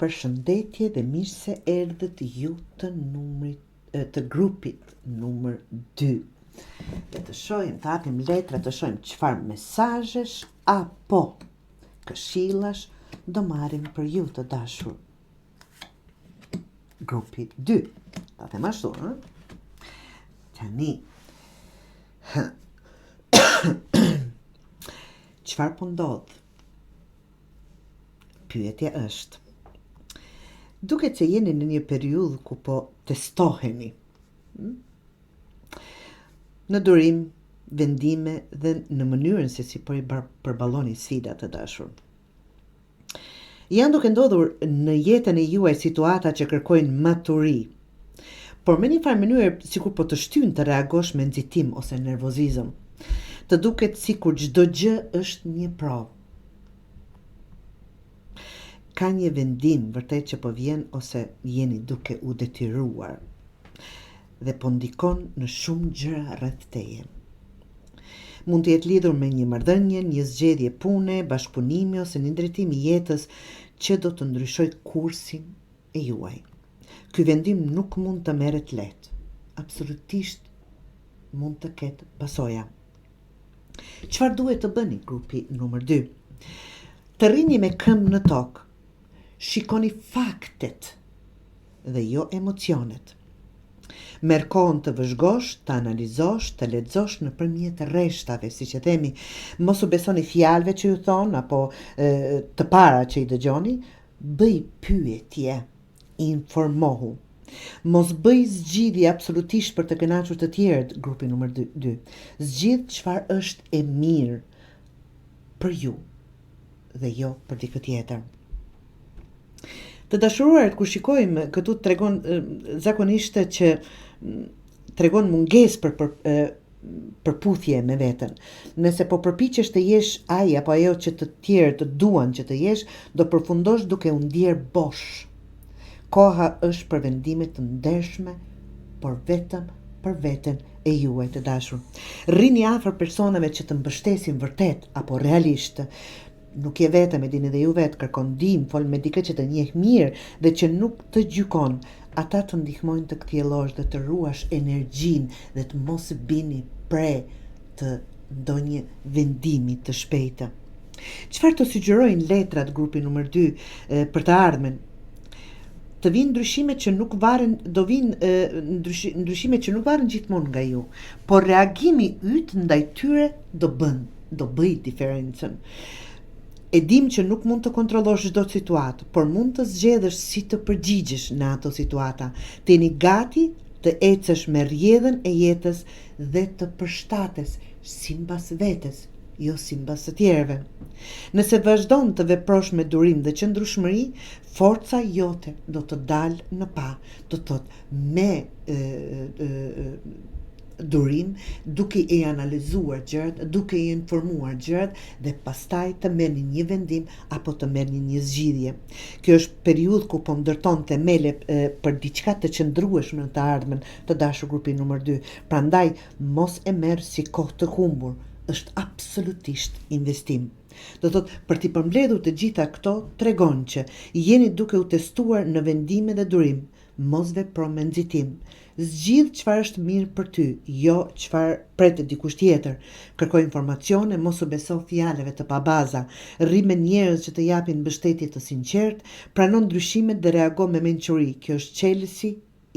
Përshëndetje dhe mirë se erdhët ju të grupit numër 2. Le të shohim, të hapim letra, të shohim çfarë mesazhesh apo këshillash do marrim për ju të dashur. Grupi 2. Ta them ashtu, ëh? Tani. Çfarë po ndodh? Pyetja është: duket se jeni në një periudhë ku po testoheni në durim, vendime dhe në mënyrën se si po i përballoni sfidat të dashur. Janë duke ndodhur në jetën e juaj situata që kërkojnë maturi, por me një farë mënyrë sikur po të shtyn të reagosh me nxitim ose nervozizëm. Të duket sikur çdo gjë është një provë. Ka një vendim vërtet që po vjen ose jeni duke u detyruar dhe po ndikon në shumë gjëra rreth teje. Mund të jetë lidhur me një marrëdhënie, një zgjedhje pune, bashkëpunimi ose një drejtim i jetës që do të ndryshojë kursin e juaj. Ky vendim nuk mund të merret lehtë. Absolutisht mund të ketë pasoja. Çfarë duhet të bëni, grupi numër 2? Të rrini me këmbë në tokë. Shikoni faktet dhe jo emocionet. Merr kohën të vëzhgosh, të analizosh, të lexosh nëpërmjet rreshtave, siç e themi. Mos u besoni fjalëve që ju thon apo të para që i dëgjoni. Bëj pyetje, informohu. Mos bëj zgjidhje absolutisht për të kënaqur të tjerët, grupi numër 2. Zgjidh çfarë është e mirë për ju dhe jo për dikë tjetër. Të dashuruarit, kur shikojmë këtu tregon zakonisht që tregon mungesë për përputhje me veten. Nëse po përpiqesh të jesh ai apo ajo që të tjerë të duan që të jesh, do përfundosh duke u ndier bosh. Koha është për vendime të ndershme, por vetëm për veten e juaj të dashur. Rrini afër personave që të mbështesin vërtet apo realisht. Nuk je vetëm, e dini dhe ju vetë, kërkon ndihmë, fol me dikë që të njeh mirë dhe që nuk të gjykon. Ata të ndihmojnë të ktjellosh dhe të ruash energjinë dhe të mos bini pre të ndonjë vendimi të shpejtë. Çfarë të sugjerojnë letrat grupi numër 2 për të ardhmen? Të vinë ndryshime që nuk varen, do vinë ndryshime që nuk varen gjithmonë nga ju, por reagimi yt ndaj tyre do bëj diferencën. E dim që nuk mund të kontrollosh çdo situatë, por mund të zgjedhësh si të përgjigjesh në ato situata. Të jeni gati të ecësh me rrjedhën e jetës dhe të përshtatesh sipas vetes, jo sipas të tjerëve. Nëse vazhdon të veprosh me durim dhe qëndrueshmëri, forca jote do të dalë në pa, do të thotë me durim, duke i analizuar gjërat, duke i informuar gjërat dhe pastaj të merrni një vendim apo të merrni një zgjidhje. Kjo është periudhë ku po ndërton themele për diçka të qëndrueshme në të ardhmen, të dashur grupi numër 2. Prandaj mos e merr si kohë të humbur, është absolutisht investim. Do thotë, për t'i përmbledhur të gjitha këto, tregon që jeni duke u testuar në vendime dhe durim. Mos vepro me nxitim. Zgjidh çfarë është mirë për ty, jo çfarë pret dikush tjetër. Kërkoj informacione, mos u beso fjalëve të pabaza. Rri me njerëz që të japin mbështetje të sinqertë, prano ndryshimet dhe reago me mençuri. Kjo është çelësi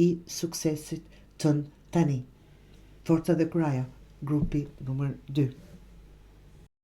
i suksesit tën tani. Forca dhe kuraja, grupi numër 2.